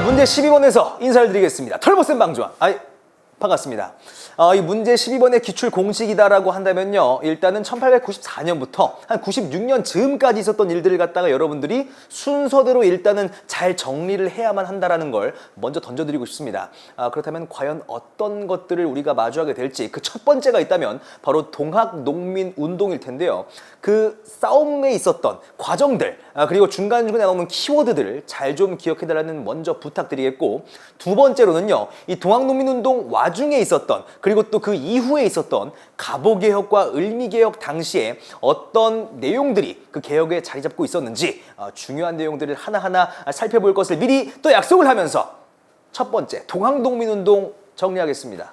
문제 12번에서 인사를 드리겠습니다. 털보쌤 방주환. 반갑습니다. 이 문제 12번의 기출 공식이다라고 한다면요. 일단은 1894년부터 한 96년 즈음까지 있었던 일들을 갖다가 여러분들이 순서대로 일단은 잘 정리를 해야만 한다라는 걸 먼저 던져드리고 싶습니다. 그렇다면 과연 어떤 것들을 우리가 마주하게 될지 그 첫 번째가 있다면 바로 동학농민운동일 텐데요. 그 싸움에 있었던 과정들 그리고 중간중간에 나오는 키워드들 잘 좀 기억해달라는 먼저 부탁드리겠고, 두 번째로는요. 이 동학농민운동 와중에 있었던 그리고 또 그 이후에 있었던 갑오개혁과 을미개혁 당시에 어떤 내용들이 그 개혁에 자리 잡고 있었는지 중요한 내용들을 하나하나 살펴볼 것을 미리 또 약속을 하면서 첫 번째 동학농민운동 정리하겠습니다.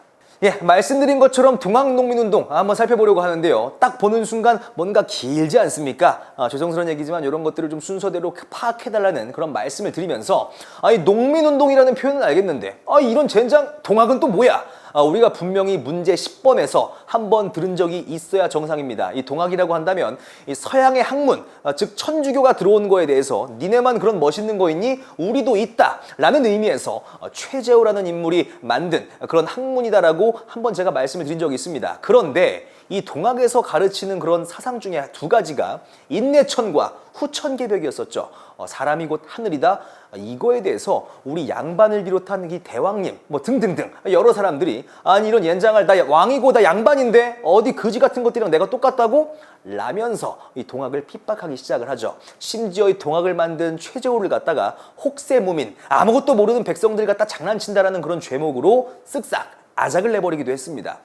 말씀드린 것처럼 동학농민운동 한번 살펴보려고 하는데요. 딱 보는 순간 뭔가 길지 않습니까? 죄송스러운 얘기지만 이런 것들을 좀 순서대로 파악해달라는 그런 말씀을 드리면서 이 농민운동이라는 표현은 알겠는데 이런 젠장 동학은 또 뭐야? 우리가 분명히 문제 10번에서 한번 들은 적이 있어야 정상입니다. 이 동학이라고 한다면 이 서양의 학문, 즉 천주교가 들어온 거에 대해서 니네만 그런 멋있는 거 있니? 우리도 있다 라는 의미에서 최재우라는 인물이 만든 그런 학문이다라고 한번 제가 말씀을 드린 적이 있습니다. 그런데 이 동학에서 가르치는 그런 사상 중에 두 가지가 인내천과 후천개벽이었었죠. 사람이 곧 하늘이다. 이거에 대해서 우리 양반을 비롯한 이 대왕님 등등등 여러 사람들이 아니 이런 옌장할 나 왕이고 나 양반인데 어디 거지 같은 것들이랑 내가 똑같다고? 라면서 이 동학을 핍박하기 시작을 하죠. 심지어 이 동학을 만든 최재호를 갖다가 혹세무민 아무것도 모르는 백성들 갖다 장난친다라는 그런 죄목으로 쓱싹 아작을 내버리기도 했습니다.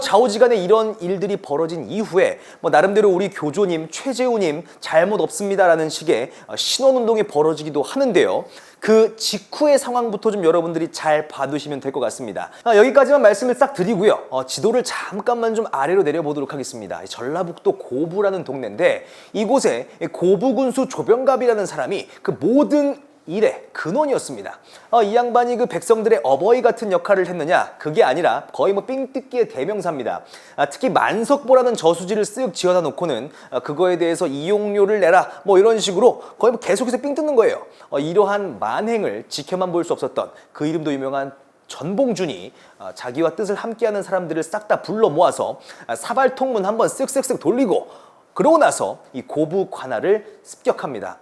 좌우지간에 이런 일들이 벌어진 이후에 나름대로 우리 교조님, 최재우님 잘못 없습니다라는 식의 신원운동이 벌어지기도 하는데요. 그 직후의 상황부터 좀 여러분들이 잘 봐두시면 될 것 같습니다. 여기까지만 말씀을 싹 드리고요. 지도를 잠깐만 좀 아래로 내려보도록 하겠습니다. 전라북도 고부라는 동네인데 이곳에 고부군수 조병갑이라는 사람이 그 모든 일의 근원이었습니다. 이 양반이 그 백성들의 어버이 같은 역할을 했느냐? 그게 아니라 거의 삥뜯기의 대명사입니다. 특히 만석보라는 저수지를 쓱 지어다 놓고는 그거에 대해서 이용료를 내라 이런 식으로 거의 계속해서 삥 뜯는 거예요. 이러한 만행을 지켜만 볼 수 없었던 그 이름도 유명한 전봉준이 자기와 뜻을 함께하는 사람들을 싹 다 불러 모아서 사발통문 한번 쓱쓱쓱 돌리고 그러고 나서 이 고부 관할을 습격합니다.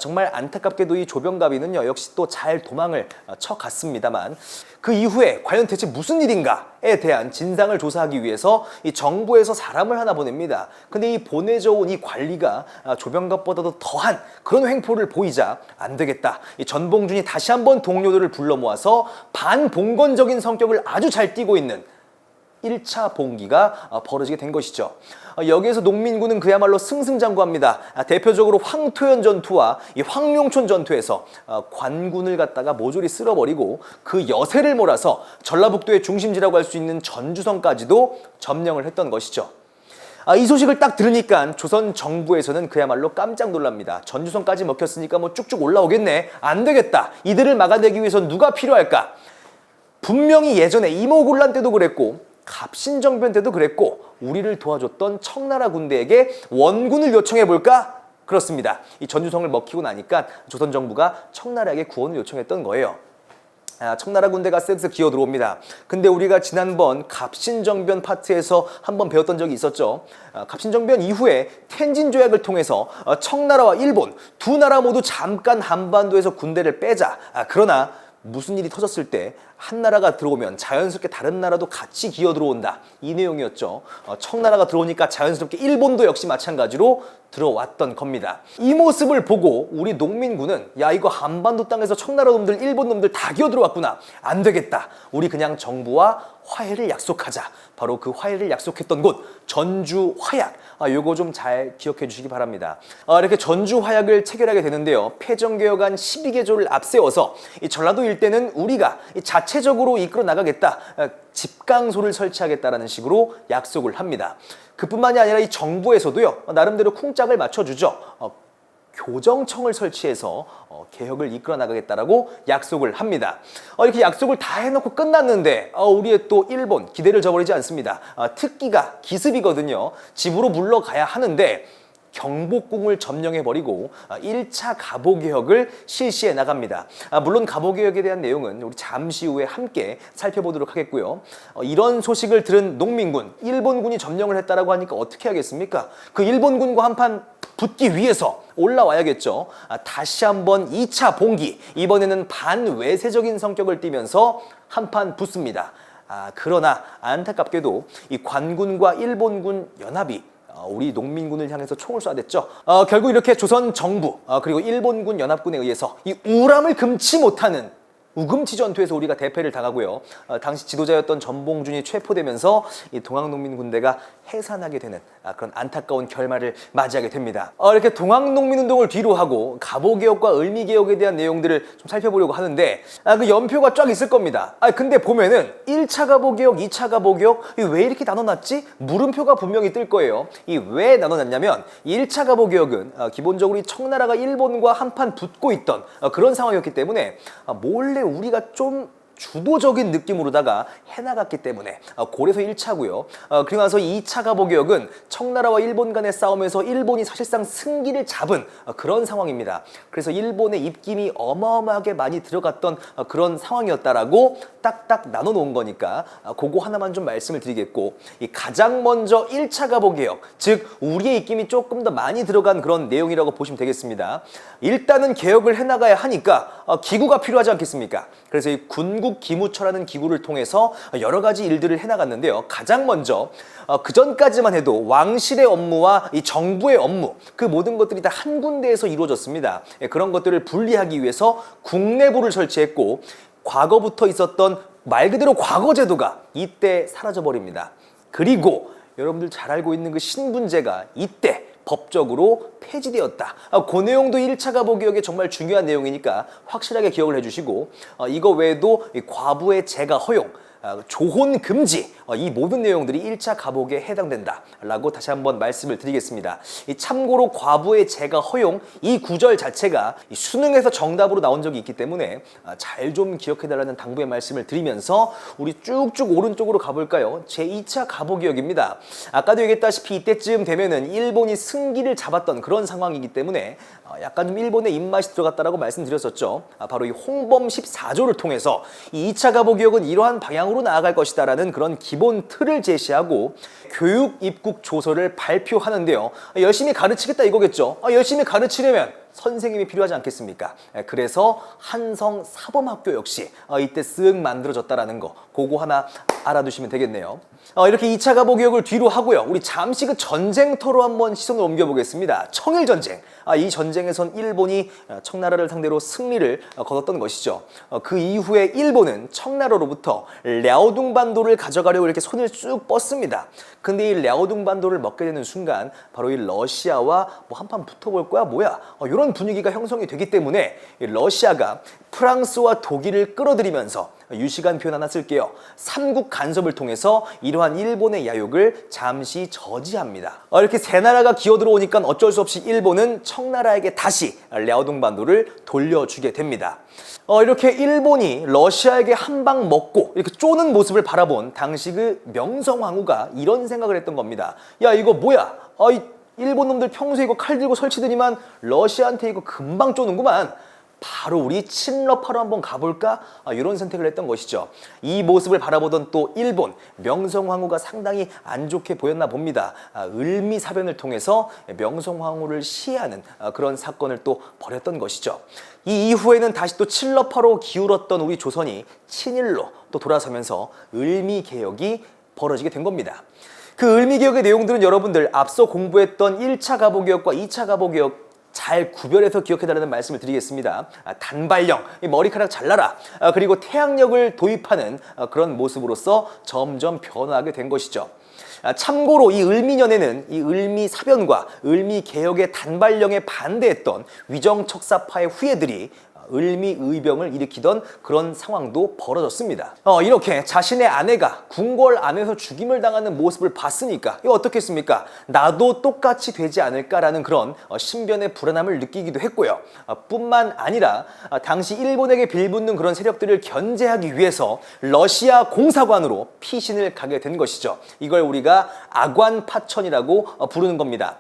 정말 안타깝게도 이 조병갑이는요 역시 또 잘 도망을 쳐갔습니다만 그 이후에 과연 대체 무슨 일인가에 대한 진상을 조사하기 위해서 이 정부에서 사람을 하나 보냅니다. 근데 이 보내져 온 이 관리가 조병갑보다도 더한 그런 횡포를 보이자 안 되겠다. 이 전봉준이 다시 한번 동료들을 불러 모아서 반봉건적인 성격을 아주 잘 띠고 있는 1차 봉기가 벌어지게 된 것이죠. 여기에서 농민군은 그야말로 승승장구합니다. 대표적으로 황토현 전투와 이 황룡촌 전투에서 관군을 갖다가 모조리 쓸어버리고 그 여세를 몰아서 전라북도의 중심지라고 할 수 있는 전주성까지도 점령을 했던 것이죠. 이 소식을 딱 들으니까 조선 정부에서는 그야말로 깜짝 놀랍니다. 전주성까지 먹혔으니까 쭉쭉 올라오겠네. 안 되겠다. 이들을 막아내기 위해서 누가 필요할까? 분명히 예전에 이모곤란 때도 그랬고 갑신정변 때도 그랬고 우리를 도와줬던 청나라 군대에게 원군을 요청해볼까? 그렇습니다. 이 전주성을 먹히고 나니까 조선 정부가 청나라에게 구원을 요청했던 거예요. 청나라 군대가 쓱쓱 기어 들어옵니다. 근데 우리가 지난번 갑신정변 파트에서 한번 배웠던 적이 있었죠. 갑신정변 이후에 텐진 조약을 통해서 청나라와 일본 두 나라 모두 잠깐 한반도에서 군대를 빼자. 그러나 무슨 일이 터졌을 때 한 나라가 들어오면 자연스럽게 다른 나라도 같이 기어 들어온다. 이 내용이었죠. 청나라가 들어오니까 자연스럽게 일본도 역시 마찬가지로 들어왔던 겁니다. 이 모습을 보고 우리 농민군은 야 이거 한반도 땅에서 청나라 놈들 일본 놈들 다 기어 들어왔구나. 안 되겠다. 우리 그냥 정부와 화해를 약속하자. 바로 그 화해를 약속했던 곳 전주 화약. 요거 좀 잘 기억해 주시기 바랍니다. 이렇게 전주 화약을 체결하게 되는데요. 패정개혁안 12개조를 앞세워서 이 전라도 일대는 우리가 자체적으로 이끌어 나가겠다. 집강소를 설치하겠다라는 식으로 약속을 합니다. 그뿐만이 아니라 이 정부에서도요. 나름대로 쿵짝을 맞춰주죠. 교정청을 설치해서 개혁을 이끌어 나가겠다라고 약속을 합니다. 이렇게 약속을 다 해놓고 끝났는데 우리의 또 일본 기대를 저버리지 않습니다. 특기가 기습이거든요. 집으로 물러가야 하는데 경복궁을 점령해버리고 1차 가보개혁을 실시해 나갑니다. 물론 가보개혁에 대한 내용은 우리 잠시 후에 함께 살펴보도록 하겠고요. 이런 소식을 들은 농민군, 일본군이 점령을 했다라고 하니까 어떻게 하겠습니까? 그 일본군과 한판 붙기 위해서 올라와야겠죠. 다시 한번 2차 봉기, 이번에는 반외세적인 성격을 띠면서 한판 붙습니다. 그러나 안타깝게도 이 관군과 일본군 연합이 우리 농민군을 향해서 총을 쏴댔죠. 결국 이렇게 조선 정부 그리고 일본군 연합군에 의해서 이 우람을 금치 못하는 우금치 전투에서 우리가 대패를 당하고요. 당시 지도자였던 전봉준이 체포되면서 이 동학농민군대가 해산하게 되는 그런 안타까운 결말을 맞이하게 됩니다. 이렇게 동학농민운동을 뒤로 하고 가보개혁과 을미개혁에 대한 내용들을 좀 살펴보려고 하는데 그 연표가 쫙 있을 겁니다. 근데 보면은 1차 가보개혁, 2차 가보개혁 왜 이렇게 나눠놨지? 물음표가 분명히 뜰 거예요. 이 왜 나눠놨냐면 1차 가보개혁은 기본적으로 이 청나라가 일본과 한판 붙고 있던 그런 상황이었기 때문에 몰래 우리가 좀 주도적인 느낌으로다가 해나갔기 때문에 고래서 1차고요. 그리고 나서 2차 가보개혁은 청나라와 일본 간의 싸움에서 일본이 사실상 승기를 잡은 그런 상황입니다. 그래서 일본의 입김이 어마어마하게 많이 들어갔던 그런 상황이었다라고 딱딱 나눠놓은 거니까 그거 하나만 좀 말씀을 드리겠고, 이 가장 먼저 1차 가보개혁, 즉 우리의 입김이 조금 더 많이 들어간 그런 내용이라고 보시면 되겠습니다. 일단은 개혁을 해나가야 하니까 기구가 필요하지 않겠습니까? 그래서 이 군국기무처라는 기구를 통해서 여러 가지 일들을 해나갔는데요. 가장 먼저 그 전까지만 해도 왕실의 업무와 이 정부의 업무, 그 모든 것들이 다 한 군데에서 이루어졌습니다. 그런 것들을 분리하기 위해서 국내부를 설치했고, 과거부터 있었던 말 그대로 과거제도가 이때 사라져버립니다. 그리고 여러분들 잘 알고 있는 그 신분제가 이때 법적으로 폐지되었다. 그 내용도 1차 가보개혁의 정말 중요한 내용이니까 확실하게 기억을 해주시고, 이거 외에도 과부의 재가 허용, 조혼 금지, 이 모든 내용들이 1차 가보개에 해당된다라고 다시 한번 말씀을 드리겠습니다. 참고로 과부의 재가 허용, 이 구절 자체가 수능에서 정답으로 나온 적이 있기 때문에 잘 좀 기억해달라는 당부의 말씀을 드리면서 우리 쭉쭉 오른쪽으로 가볼까요? 제2차 가보개혁입니다. 아까도 얘기했다시피 이때쯤 되면은 일본이 승기를 잡았던 그런 상황이기 때문에 약간 좀 일본의 입맛이 들어갔다라고 말씀드렸었죠. 바로 이 홍범 14조를 통해서 이 2차 가보개혁은 이러한 방향으로 나아갈 것이다라는 그런 기본 틀을 제시하고 교육 입국 조서를 발표하는데요. 열심히 가르치겠다 이거겠죠. 열심히 가르치려면 선생님이 필요하지 않겠습니까? 그래서 한성 사범학교 역시 이때 쓱 만들어졌다라는 거, 그거 하나 알아두시면 되겠네요. 이렇게 2차 가보개혁을 뒤로 하고요. 우리 잠시 그 전쟁터로 한번 시선을 옮겨보겠습니다. 청일전쟁. 이 전쟁에선 일본이 청나라를 상대로 승리를 거뒀던 것이죠. 그 이후에 일본은 청나라로부터 랴오둥반도를 가져가려고 이렇게 손을 쭉 뻗습니다. 근데 이 랴오둥반도를 먹게 되는 순간 바로 이 러시아와 뭐 한판 붙어볼 거야 뭐야 이런 분위기가 형성이 되기 때문에 러시아가 프랑스와 독일을 끌어들이면서 유시간 표현 하나 쓸게요. 삼국 간섭을 통해서 이러한 일본의 야욕을 잠시 저지합니다. 이렇게 세 나라가 기어들어오니까 어쩔 수 없이 일본은 청나라에게 다시 랴오둥반도를 돌려주게 됩니다. 이렇게 일본이 러시아에게 한 방 먹고 이렇게 쪼는 모습을 바라본 당시 그 명성황후가 이런 생각을 했던 겁니다. 야, 이거 뭐야? 일본 놈들 평소에 이거 칼 들고 설치더니만 러시아한테 이거 금방 쪼는구만. 바로 우리 친러파로 한번 가볼까? 이런 선택을 했던 것이죠. 이 모습을 바라보던 또 일본 명성황후가 상당히 안 좋게 보였나 봅니다. 을미사변을 통해서 명성황후를 시해하는 그런 사건을 또 벌였던 것이죠. 이 이후에는 다시 또 친러파로 기울었던 우리 조선이 친일로 또 돌아서면서 을미개혁이 벌어지게 된 겁니다. 그 을미개혁의 내용들은 여러분들 앞서 공부했던 1차 가보개혁과 2차 가보개혁 잘 구별해서 기억해달라는 말씀을 드리겠습니다. 단발령, 머리카락 잘라라, 그리고 태양력을 도입하는 그런 모습으로서 점점 변화하게 된 것이죠. 참고로 이 을미년에는 이 을미사변과 을미개혁의 단발령에 반대했던 위정척사파의 후예들이 을미의병을 일으키던 그런 상황도 벌어졌습니다. 이렇게 자신의 아내가 궁궐 안에서 죽임을 당하는 모습을 봤으니까 이거 어떻겠습니까? 나도 똑같이 되지 않을까라는 그런 신변의 불안함을 느끼기도 했고요. 뿐만 아니라 당시 일본에게 빌붙는 그런 세력들을 견제하기 위해서 러시아 공사관으로 피신을 가게 된 것이죠. 이걸 우리가 아관파천이라고 부르는 겁니다.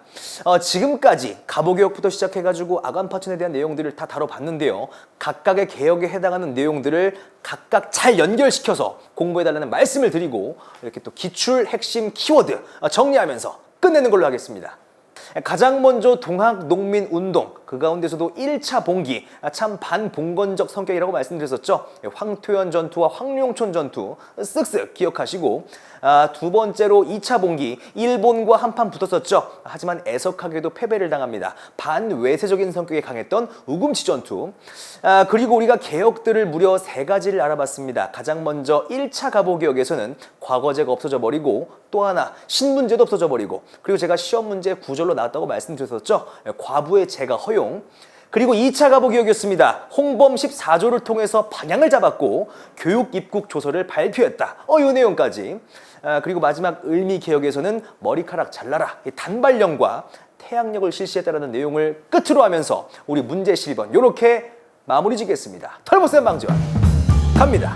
지금까지 갑오개혁부터 시작해가지고 아관파천에 대한 내용들을 다 다뤄봤는데요. 각각의 개혁에 해당하는 내용들을 각각 잘 연결시켜서 공부해달라는 말씀을 드리고 이렇게 또 기출 핵심 키워드 정리하면서 끝내는 걸로 하겠습니다. 가장 먼저 동학농민운동, 그 가운데서도 1차 봉기, 참 반봉건적 성격이라고 말씀드렸었죠. 황토현 전투와 황룡촌 전투 쓱쓱 기억하시고, 두 번째로 2차 봉기, 일본과 한판 붙었었죠. 하지만 애석하게도 패배를 당합니다. 반외세적인 성격이 강했던 우금치 전투. 그리고 우리가 개혁들을 무려 3가지를 알아봤습니다. 가장 먼저 1차 갑오개혁에서는 과거제가 없어져 버리고, 또 하나 신문제도 없어져 버리고, 그리고 제가 시험 문제 구절로 나왔다고 말씀드렸었죠. 과부의 제가 허용. 그리고 2차 갑오개혁이었습니다. 홍범 14조를 통해서 방향을 잡았고 교육 입국 조서를 발표했다. 이 내용까지. 그리고 마지막 을미개혁에서는 머리카락 잘라라, 단발령과 태양력을 실시했다는 내용을 끝으로 하면서 우리 문제 실번 이렇게 마무리 짓겠습니다. 털보쌤 방지원 갑니다.